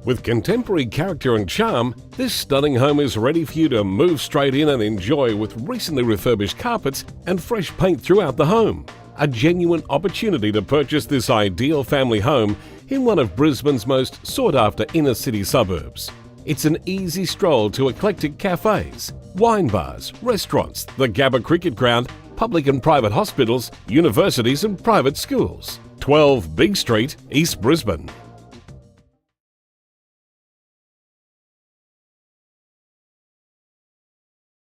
With contemporary character and charm, this stunning home is ready for you to move straight in and enjoy with recently refurbished carpets and fresh paint throughout the home. A genuine opportunity to purchase this ideal family home in one of Brisbane's most sought-after inner-city suburbs. It's an easy stroll to eclectic cafes, wine bars, restaurants, the Gabba Cricket Ground, public and private hospitals, universities and private schools. 12 Big Street, East Brisbane.